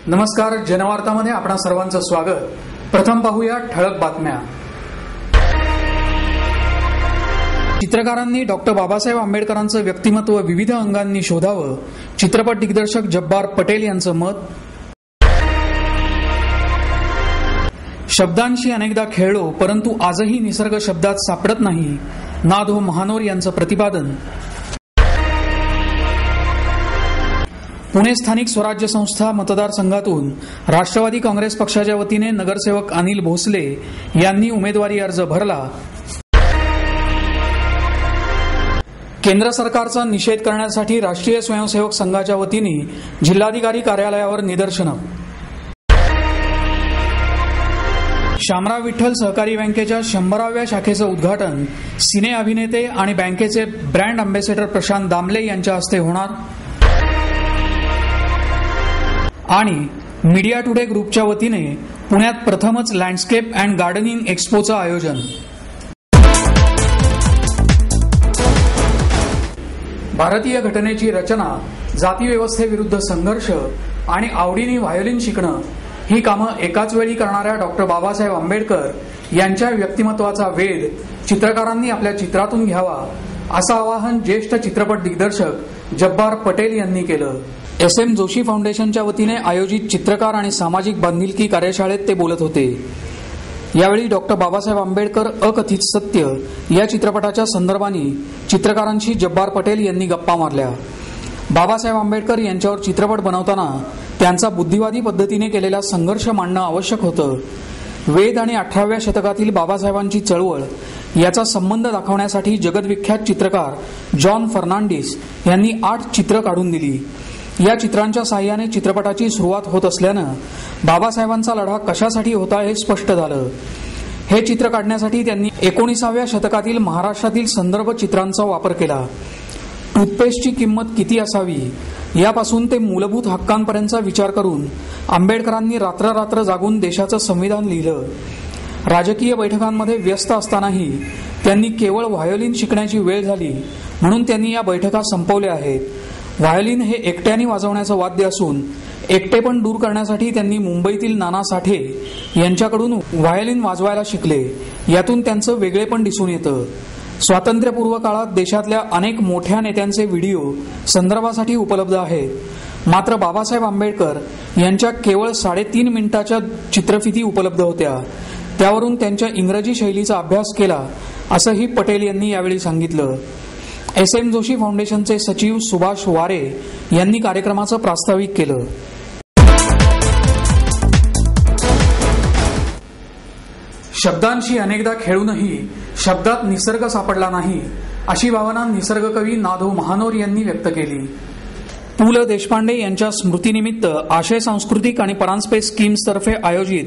नमस्कार, जनवार्तामध्ये आपणा सर्वांचं स्वागत। प्रथम पाहूया ठळक बातम्या। चित्रकारांनी डॉक्टर बाबासाहेब आंबेडकरांचं व्यक्तिमत्व विविध अंगांनी शोधावं, चित्रपट दिग्दर्शक जब्बार पटेल यांचं मत। शब्दांशी अनेकदा खेळलो, परंतु आजही निसर्ग शब्दात सापडत नाही, ना.धो. महानोर यांचं प्रतिपादन। पुणे स्थानिक स्वराज्य संस्था मतदारसंघातून राष्ट्रवादी काँग्रेस पक्षाच्या वतीने नगरसेवक अनिल भोसले यांनी उमेदवारी अर्ज भरला। केंद्र सरकारचा निषेध करण्यासाठी राष्ट्रीय स्वयंसेवक संघाच्या वतीने जिल्हाधिकारी कार्यालयावर निदर्शनं। शामराव विठ्ठल सहकारी बँकेच्या 100व्या शाखेचं उद्घाटन सिने अभिनेते आणि बँकेचे ब्रँड अँबॅसेडर प्रशांत दामले यांच्या हस्ते होणार। आणि मीडिया टुडे ग्रुपच्या वतीने पुण्यात प्रथमच लँडस्केप अँड गार्डनिंग एक्स्पोचं आयोजन। भारतीय घटनेची रचना, जातीव्यवस्थेविरुद्ध संघर्ष आणि आवडीने व्हायोलिन शिकणं ही कामं एकाच वेळी करणाऱ्या डॉक्टर बाबासाहेब आंबेडकर यांच्या व्यक्तिमत्वाचा वेध चित्रकारांनी आपल्या चित्रातून घ्यावा, असं आवाहन ज्येष्ठ चित्रपट दिग्दर्शक जब्बार पटेल यांनी केलं। एस.एम. जोशी फाउंडेशनच्या वतीने आयोजित चित्रकार आणि सामाजिक बांधिलकी कार्यशाळेत ते बोलत होते। यावेळी डॉक्टर बाबासाहेब आंबेडकर अकथित सत्य या चित्रपटाच्या संदर्भाने चित्रकारांशी जब्बार पटेल यांनी गप्पा मारल्या। बाबासाहेब आंबेडकर यांच्यावर चित्रपट बनवताना त्यांचा बुद्धिवादी पद्धतीने केलेला संघर्ष मांडणं आवश्यक होतं। वेद आणि 18व्या शतकातील बाबासाहेबांची चळवळ याचा संबंध दाखवण्यासाठी जगदविख्यात चित्रकार जॉन फर्नांडिस यांनी 8 चित्र काढून दिली। या चित्रांच्या साहाय्याने चित्रपटाची सुरुवात होत असल्यानं बाबासाहेबांचा लढा कशासाठी होता हे स्पष्ट झालं। हे चित्र काढण्यासाठी त्यांनी 19व्या शतकातील महाराष्ट्रातील संदर्भ चित्रांचा वापर केला। टूथपेस्टची किंमत किती असावी यापासून ते मूलभूत हक्कांपर्यंतचा विचार करून आंबेडकरांनी रात्र जागून देशाचं संविधान लिहिलं। राजकीय बैठकांमध्ये व्यस्त असतानाही त्यांनी केवळ व्हायोलिन शिकण्याची वेळ झाली म्हणून त्यांनी या बैठका संपवल्या आहेत। व्हायोलिन हे एकट्याने वाजवण्याचं वाद्य असून एकटेपण दूर करण्यासाठी त्यांनी मुंबईतील नाना साठे यांच्याकडून व्हायोलिन वाजवायला शिकले। यातून त्यांचं वेगळेपण दिसून येतं। स्वातंत्र्यपूर्व काळात देशातल्या अनेक मोठ्या नेत्यांचे व्हिडिओ संदर्भासाठी उपलब्ध आहेत, मात्र बाबासाहेब आंबेडकर यांच्या केवळ 3.5 मिनिटाच्या चित्रफिती उपलब्ध होत्या। त्यावरून त्यांच्या इंग्रजी शैलीचा अभ्यास केला, असंही पटेल यांनी यावेळी सांगितलं। एस.एम. जोशी फाउंडेशनचे सचिव सुभाष वारे यांनी कार्यक्रमाचं प्रास्ताविक केलं। शब्दांशी अनेकदा खेळूनही शब्दात निसर्ग सापडला नाही, अशी भावना निसर्गकवी ना.धो. महानोर यांनी व्यक्त केली। पु ल देशपांडे यांच्या स्मृतीनिमित्त आशय सांस्कृतिक आणि परांजपे स्कीम्सतर्फे आयोजित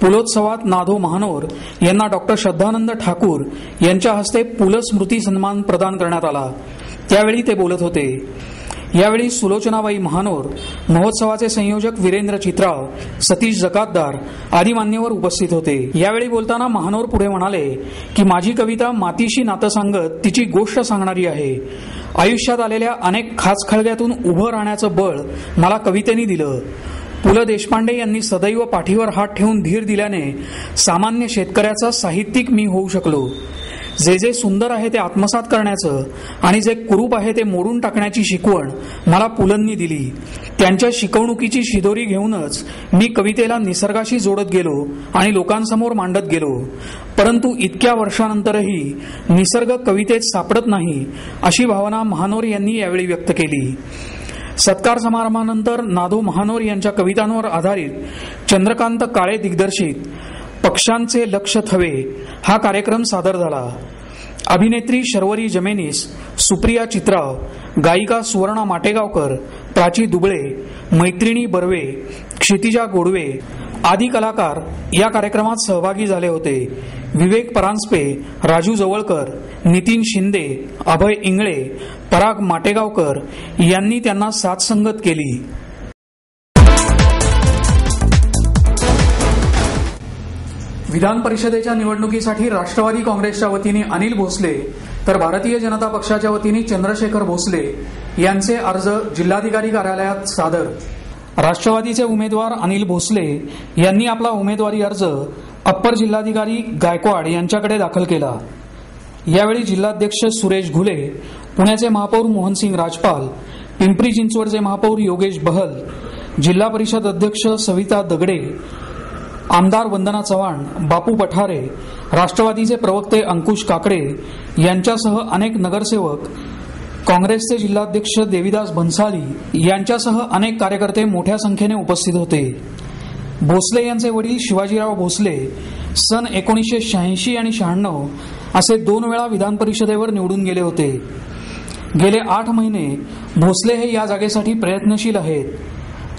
पुलोत्सवात ना.धो. महानोर यांना डॉक्टर श्रद्धानंद ठाकूर यांच्या हस्ते पु ल स्मृती सन्मान प्रदान करण्यात आला। त्यावेळी ते बोलत होते। यावेळी सुलोचनाबाई महानोर, महोत्सवाचे संयोजक वीरेंद्र चित्राव, सतीश जकातदार आदी मान्यवर उपस्थित होते। यावेळी बोलताना महानोर पुढे म्हणाले की माझी कविता मातीशी नातं सांगत तिची गोष्ट सांगणारी आहे। आयुष्यात आलेल्या अनेक खाचखळग्यातून उभं राहण्याचं बळ मला कवितेने दिलं। पु ल देशपांडे यांनी सदैव पाठीवर हात ठेवून धीर दिल्याने सामान्य शेतकऱ्याचा साहित्यिक मी होऊ शकलो। जे सुंदर आहे ते आत्मसात करण्याचं आणि जे कुरूप आहे ते मोडून टाकण्याची शिकवण मला पुलंनी दिली। त्यांच्या शिकवणुकीची शिदोरी घेऊनच मी कवितेला निसर्गाशी जोडत गेलो आणि लोकांसमोर मांडत गेलो, परंतु इतक्या वर्षानंतरही निसर्ग कवितेत सापडत नाही, अशी भावना महानोर यांनी यावेळी व्यक्त केली। सत्कार समारंभानंतर ना.धो. महानोर यांच्या कवितांवर आधारित चंद्रकांत काळे दिग्दर्शित पक्षांचे लक्ष थवे हा कार्यक्रम सादर झाला। अभिनेत्री शर्वरी जमेनीस, सुप्रिया चित्राव, गायिका सुवर्णा माटेगावकर, प्राची दुबळे, मैत्रिणी बर्वे, क्षितिजा गोडवे आदी कलाकार या कार्यक्रमात सहभागी झाले होते। विवेक परांजपे, राजू जवळकर, नितीन शिंदे, अभय इंगळे, पराग माटेगावकर यांनी त्यांना साथसंगत केली। विधान परिषदेच्या निवडणुकीसाठी राष्ट्रवादी काँग्रेसच्या वतीने अनिल भोसले तर भारतीय जनता पक्षाच्या वतीने चंद्रशेखर भोसले यांचे अर्ज जिल्हाधिकारी कार्यालयात सादर। राष्ट्रवादीचे उमेदवार अनिल भोसले यांनी आपला उमेदवारी अर्ज अप्पर जिल्हाधिकारी गायकवाड यांच्याकडे दाखल केला। यावेळी जिल्हाध्यक्ष सुरेश घुले, पुण्याचे महापौर मोहनसिंग राजपाल, पिंपरी चिंचवडचे महापौर योगेश बहल, जिल्हा परिषद अध्यक्ष सविता दगडे, आमदार वंदना चव्हाण, बापू पठारे, राष्ट्रवादीचे प्रवक्ते अंकुश काकडे यांच्यासह अनेक नगरसेवक, काँग्रेसचे जिल्हाध्यक्ष देविदास भन्साळी यांच्यासह अनेक कार्यकर्ते मोठ्या संख्येने उपस्थित होते। भोसले यांचे वडील शिवाजीराव भोसले सन 1986 आणि 96 असे 2 वेळा विधान परिषदेवर निवडून गेले होते। गेले 8 महिने भोसले हे या जागेसाठी प्रयत्नशील आहेत।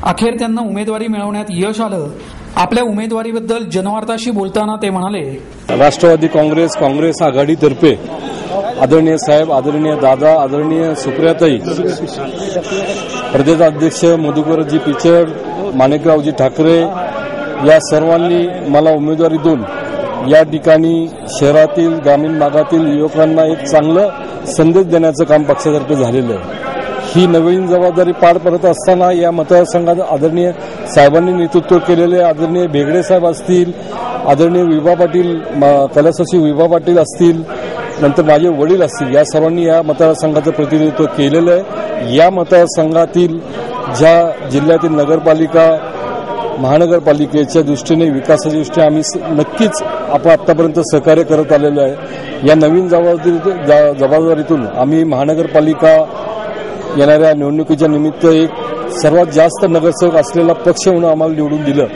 अखेर त्यांना उमेदवारी मिळवण्यात यश आलं। आपल्या उमेदवारीबद्दल जनवार्ताशी बोलताना ते म्हणाले, राष्ट्रवादी काँग्रेस आघाडीतर्फे आदरणीय साहेब, आदरणीय दादा, आदरणीय सुप्रियाताई, प्रदेशाध्यक्ष मधुकरजी पिचड, माणिकरावजी ठाकरे या सर्वांनी मला उमेदवारी देऊन या ठिकाणी शहरातील ग्रामीण भागातील युवकांना एक चांगलं संदेश देण्याचं काम पक्षातर्फे झालेलं आहे। ही नवीन जबाबदारी पार पडत असताना या मतदारसंघात आदरणीय साहेबांनी नेतृत्व केलेले आदरणीय भेगडे साहेब असतील, आदरणीय विभा पाटील, कलासचिव विभा पाटील असतील, नंतर माझे वडील असतील, या सर्वांनी या मतदारसंघाचं प्रतिनिधित्व केलेलं आहे। या मतदारसंघातील ज्या जिल्ह्यातील नगरपालिका, महानगरपालिकेच्या दृष्टीने, विकासाच्या दृष्टीने आम्ही नक्कीच आपण आतापर्यंत सहकार्य करत आलेलो आहे। या नवीन जबाबदारीतून आम्ही महानगरपालिका येणाऱ्या निवडणुकीच्या निमित्त एक सर्वात जास्त नगरसेवक असलेला पक्ष म्हणून आम्हाला निवडून दिलं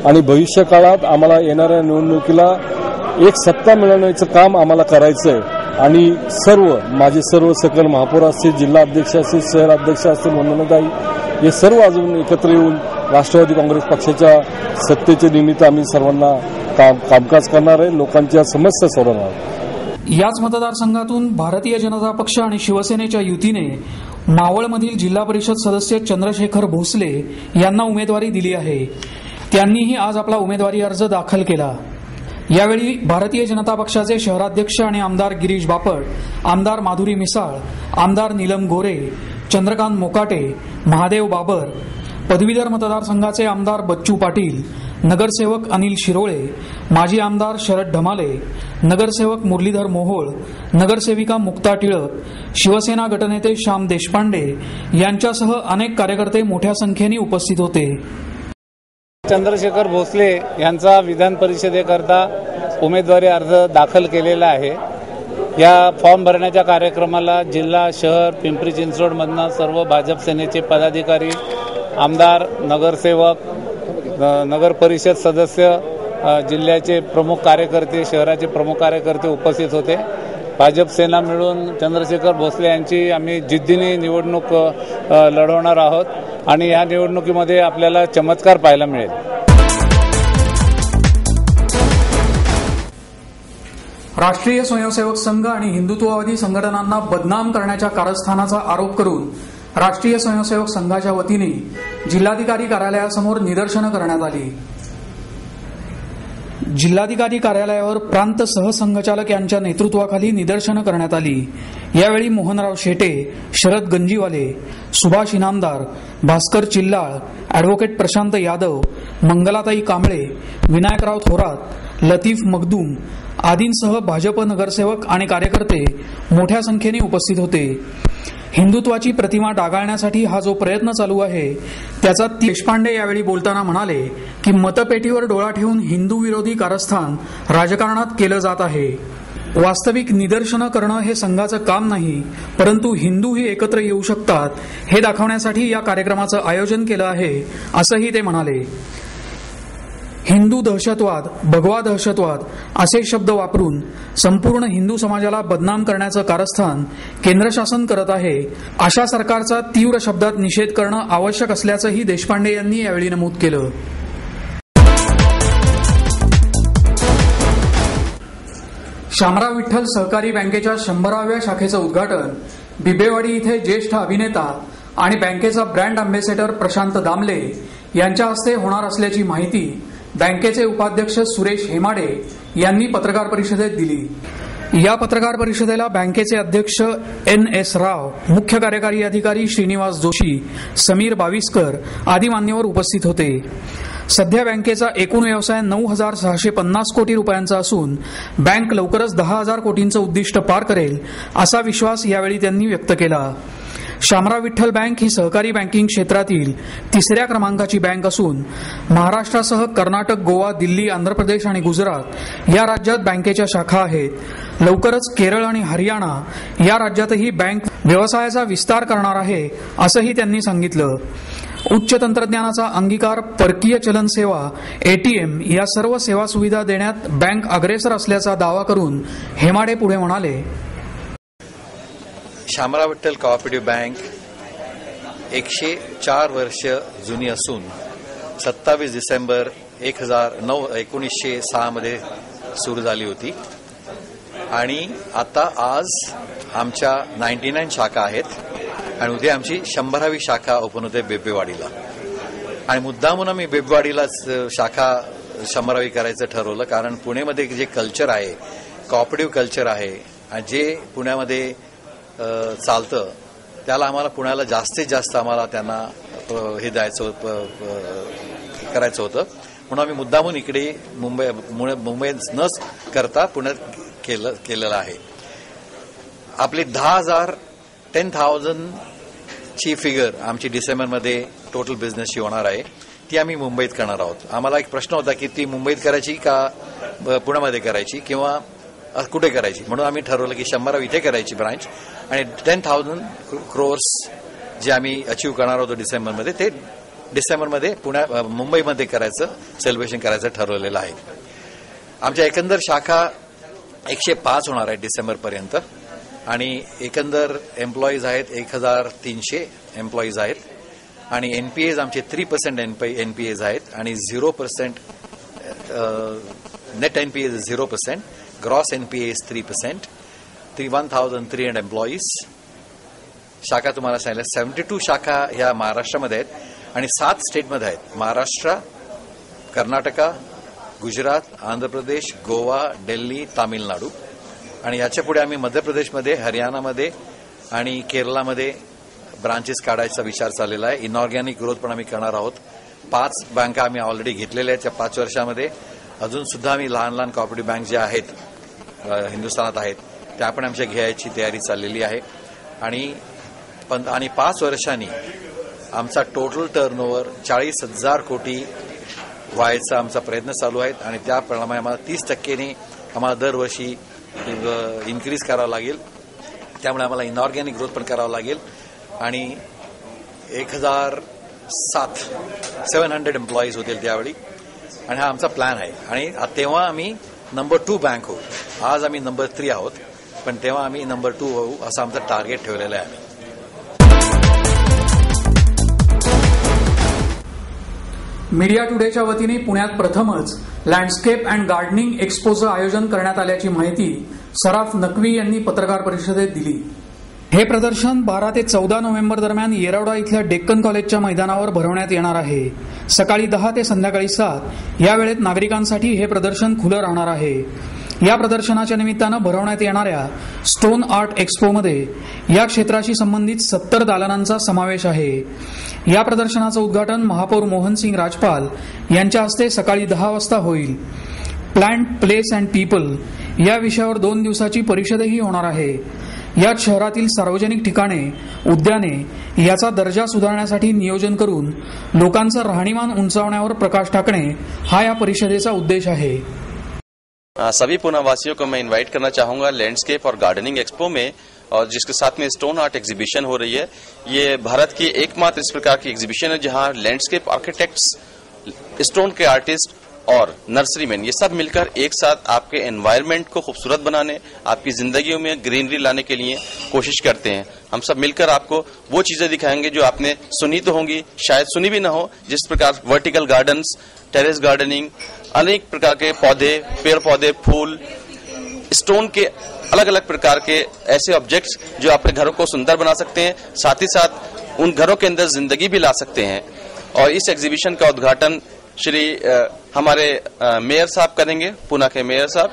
आणि भविष्य काळात आम्हाला येणाऱ्या निवडणुकीला एक सत्ता मिळवण्याचं काम आम्हाला करायचं आहे आणि माझे सर्व सकल महापौर असतील, जिल्हा अध्यक्ष असतील, शहर अध्यक्ष असतील, वंदनाताई, हे सर्व अजून एकत्र येऊन राष्ट्रवादी काँग्रेस पक्षाच्या सत्तेच्या निमित्त आम्ही सर्वांना कामकाज करणार आहे, लोकांच्या समस्या सोडवणार आहे। याच मतदारसंघातून भारतीय जनता पक्ष आणि शिवसेनेच्या युतीने मावळमधील जिल्हा परिषद सदस्य चंद्रशेखर भोसले यांना उमेदवारी दिली आहे। त्यांनीही आज आपला उमेदवारी अर्ज दाखल केला। यावेळी भारतीय जनता पक्षाचे शहराध्यक्ष आणि आमदार गिरीश बापट, आमदार माधुरी मिसाळ, आमदार नीलम गोरे, चंद्रकांत मोकाटे, महादेव बाबर, पदवीधर मतदारसंघाचे आमदार बच्चू पाटील, नगरसेवक अनिल शिरोळे, माजी आमदार शरद ढमाले, नगरसेवक मुरलीधर मोहोळ, नगरसेविका मुक्ता टिळक, शिवसेना गटनेते श्याम देशपांडे यांच्यासह अनेक कार्यकर्ते मोठ्या संख्येने उपस्थित होते। चंद्रशेखर भोसले यांचा विधान परिषदेकरता उमेदवारी अर्ज दाखल केलेला आहे। या फॉर्म भरण्याच्या कार्यक्रमाला जिल्हा, शहर, पिंपरी चिंचवडमधून सर्व भाजप सेनेचे पदाधिकारी, आमदार, नगरसेवक, नगर परिषद सदस्य, जिल्ह्याचे प्रमुख कार्यकर्ते, शहराचे प्रमुख कार्यकर्ते उपस्थित होते। भाजप सेना मिळून चंद्रशेखर भोसले यांची आम्ही जिद्दीने निवडणूक लढवणार आहोत आणि या निवडणुकीमध्ये आपल्याला चमत्कार पाहायला मिळेल। राष्ट्रीय स्वयंसेवक संघ आणि हिंदुत्ववादी संघटनांना बदनाम करण्याच्या कारस्थानाचा आरोप करून राष्ट्रीय स्वयंसेवक संघाच्या वतीने जिल्हाधिकारी कार्यालयासमोर निदर्शनं करण्यात आली। जिल्हाधिकारी कार्यालयावर प्रांत सहसंघचालक यांच्या नेतृत्वाखाली निदर्शनं करण्यात आली। यावेळी मोहनराव शेटे, शरद गंजीवाले, सुभाष इनामदार, भास्कर चिल्लाळ, अॅडव्होकेट प्रशांत यादव, मंगलाताई कांबळे, विनायकराव थोरात, लतीफ मखदूम आदींसह भाजप नगरसेवक आणि कार्यकर्ते मोठ्या संख्येने उपस्थित होते। हिंदुत्वाची प्रतिमा डागाळण्यासाठी हा जो प्रयत्न चालू आहे त्याचा देशपांडे यावेळी बोलताना म्हणाले की मतपेटीवर डोळा ठेवून हिंदू विरोधी कारस्थान राजकारणात केलं जात आहे। वास्तविक निदर्शनं करणं हे संघाचं काम नाही, परंतु हिंदूही एकत्र येऊ शकतात हे दाखवण्यासाठी या कार्यक्रमाचं आयोजन केलं आहे, असंही ते म्हणाले। हिंदू दहशतवाद, भगवा दहशतवाद असे शब्द वापरून संपूर्ण हिंदू समाजाला बदनाम करण्याचं कारस्थान केंद्र शासन करत आहे। अशा सरकारचा तीव्र शब्दात निषेध करणं आवश्यक असल्याचंही देशपांडे यांनी यावेळी नमूद केलं। शामराव विठ्ठल सहकारी बँकेच्या 100व्या शाखेचं उद्घाटन बिबेवाडी इथे ज्येष्ठ अभिनेता आणि बँकेचा ब्रँड अँबॅसेडर प्रशांत दामले यांच्या हस्ते होणार असल्याची माहिती बँकेचे उपाध्यक्ष सुरेश हेमाडे यांनी पत्रकार परिषदेत दिली। या पत्रकार परिषदेला बँकेचे अध्यक्ष NS राव, मुख्य कार्यकारी अधिकारी श्रीनिवास जोशी, समीर बाविस्कर आदी मान्यवर उपस्थित होते. सध्या बँकेचा एकूण व्यवसाय 9,650 कोटी रुपयांचा असून बँक लवकरच 10,000 कोटींचं उद्दिष्ट पार करेल असा विश्वास यावेळी त्यांनी व्यक्त केला. शामराव विठ्ठल बँक ही सहकारी बँकिंग क्षेत्रातील 3ऱ्या क्रमांकाची बँक असून महाराष्ट्रासह कर्नाटक, गोवा, दिल्ली, आंध्र प्रदेश आणि गुजरात या राज्यात बँकेच्या शाखा आहेत. लवकरच केरळ आणि हरियाणा या राज्यातही बँक व्यवसायाचा विस्तार करणार आहे असंही त्यांनी सांगितलं. उच्च तंत्रज्ञानाचा अंगीकार, परकीय चलन सेवा, ATM या सर्व सेवा सुविधा देण्यात बँक अग्रेसर असल्याचा दावा करून हेमाडे पुढे म्हणाले, शामराव विठ्ठल कोऑपरेटिव्ह बँक 104 वर्ष जुनी असून 27 डिसेंबर 1906 मध्ये सुरू झाली होती आणि आता आज आमच्या 99 शाखा आहेत आणि उद्या आमची 100वी शाखा ओपन होते बेबेवाडीला. आणि मुद्दामून आम्ही बेबेवाडीला शाखा 100वी करायचं ठरवलं कारण पुणेमध्ये जे कल्चर आहे, कोऑपरेटिव्ह कल्चर आहे आणि जे पुण्यामध्ये चालतं त्याला आम्हाला पुण्याला जास्तीत जास्त आम्हाला त्यांना हे द्यायचं करायचं होतं. म्हणून आम्ही मुद्दामून इकडे मुंबईत न करता पुण्यात केलेलं आहे. आपली 10,000 ची फिगर आमची डिसेंबरमध्ये टोटल बिझनेसची होणार आहे. ती आम्ही मुंबईत करणार आहोत. आम्हाला एक प्रश्न होता की ती मुंबईत करायची का पुण्यामध्ये करायची किंवा कुठे करायची. म्हणून आम्ही ठरवलं की 100 इथे करायची ब्रांच आणि 10,000 crores जे आम्ही अचीव्ह करणार होतो डिसेंबरमध्ये ते डिसेंबरमध्ये मुंबईमध्ये करायचं सेलिब्रेशन करायचं ठरवलेलं आहे. आमच्या एकंदर शाखा 105 होणार आहेत डिसेंबरपर्यंत आणि एकंदर एम्प्लॉईज आहेत 1,300 एम्प्लॉईज आहेत आणि NPAs आमचे 3% NPAs आहेत आणि 0% net NPAs 0%, gross NPAs 3%, 1,300 employees. शाखा तुम्हाला सांगितलं 72 शाखा ह्या महाराष्ट्रामध्ये आहेत आणि 7 स्टेटमध्ये आहेत. महाराष्ट्र, कर्नाटका, गुजरात, आंध्र प्रदेश, गोवा, दिल्ली, तामिळनाडू आणि याच्या पुढे आम्ही मध्य प्रदेशमध्ये, हरियाणामध्ये आणि केरळामध्ये ब्रांचेस काढायचा विचार चाललेला आहे. इनऑर्गॅनिक ग्रोथ पण आम्ही करणार आहोत. 5 बँका आम्ही ऑलरेडी घेतलेल्या आहेत. त्या 5 वर्षामध्ये अजून सुद्धा आम्ही लहान लहान कोऑपरेटिव्ह बँक ज्या आहेत हिंदुस्थानात आहेत त्या पण आमच्या घ्यायची तयारी चाललेली आहे आणि 5 वर्षांनी आमचा टोटल टर्नओव्हर 40,000 कोटी व्हायचा आमचा प्रयत्न चालू आहे आणि त्याप्रमाणे आम्हाला 30% आम्हाला दरवर्षी इन्क्रीज करावं लागेल. त्यामुळे आम्हाला इनऑर्गॅनिक ग्रोथ पण करावं लागेल आणि 1,700 एम्प्लॉईज होतील त्यावेळी आणि हा आमचा प्लॅन आहे. आणि तेव्हा आम्ही नंबर 2 बँक होऊ. आज आम्ही नंबर 3 आहोत पण तेव्हा आम्ही नंबर 2 होऊ असं आमचं टार्गेट ठेवलेलं आहे. मीडिया टुडेच्या वतीने पुण्यात प्रथमच लँडस्केप अँड गार्डनिंग एक्स्पोचं आयोजन करण्यात आल्याची माहिती सराफ नक्वी यांनी पत्रकार परिषदेत दिली. हे प्रदर्शन 12 ते 14 नोव्हेंबर दरम्यान येरवडा इथल्या डेक्कन कॉलेजच्या मैदानावर भरवण्यात येणार आहे. सकाळी 10 ते संध्याकाळी 7 या वेळेत नागरिकांसाठी हे प्रदर्शन खुलं राहणार आहे. या प्रदर्शनाच्या निमित्तानं भरवण्यात येणाऱ्या स्टोन आर्ट एक्स्पोमध्ये या क्षेत्राशी संबंधित 70 दालनांचा समावेश आहे. या प्रदर्शनाचं उद्घाटन महापौर मोहनसिंग राजपाल यांच्या हस्ते सकाळी 10 वाजता होईल. प्लांट, प्लेस अँड पीपल या विषयावर 2 दिवसाची परिषदही होणार आहे. यात शहरातील सार्वजनिक ठिकाणे, उद्याने याचा दर्जा सुधारण्यासाठी नियोजन करून लोकांचं राहणीमान उंचावण्यावर प्रकाश टाकणे हा या परिषदेचा उद्देश आहे. सभी पुनावासियों को मैं इनवाइट करना चाहूंगा लैंडस्केप और गार्डनिंग एक्सपो में और जिसके साथ में स्टोन आर्ट एग्जीबिशन हो रही है. ये भारत की एकमात्र इस प्रकार की एग्जीबिशन है जहां लैंडस्केप आर्किटेक्ट्स, स्टोन के आर्टिस्ट और नर्सरीमैन ये सब मिलकर एक साथ आपके एनवायरनमेंट को खूबसूरत बनाने, आपकी जिंदगियों में ग्रीनरी लाने के लिए कोशिश करते हैं. हम सब मिलकर आपको वो चीजें दिखाएंगे जो आपने सुनी तो होंगी, शायद सुनी भी ना हो. जिस प्रकार वर्टिकल गार्डन्स, टेरेस गार्डनिंग, अनेक प्रकार के पौधे, पेड़ पौधे, फूल, स्टोन के अलग अलग प्रकार के ऐसे ऑब्जेक्ट्स जो आपके घरों को सुंदर बना सकते हैं, साथ ही साथ उन घरों के अंदर जिंदगी भी ला सकते हैं. और इस एग्जीबिशन का उद्घाटन श्री हमारे मेयर साहब करेंगे, पुणे के मेयर साहब.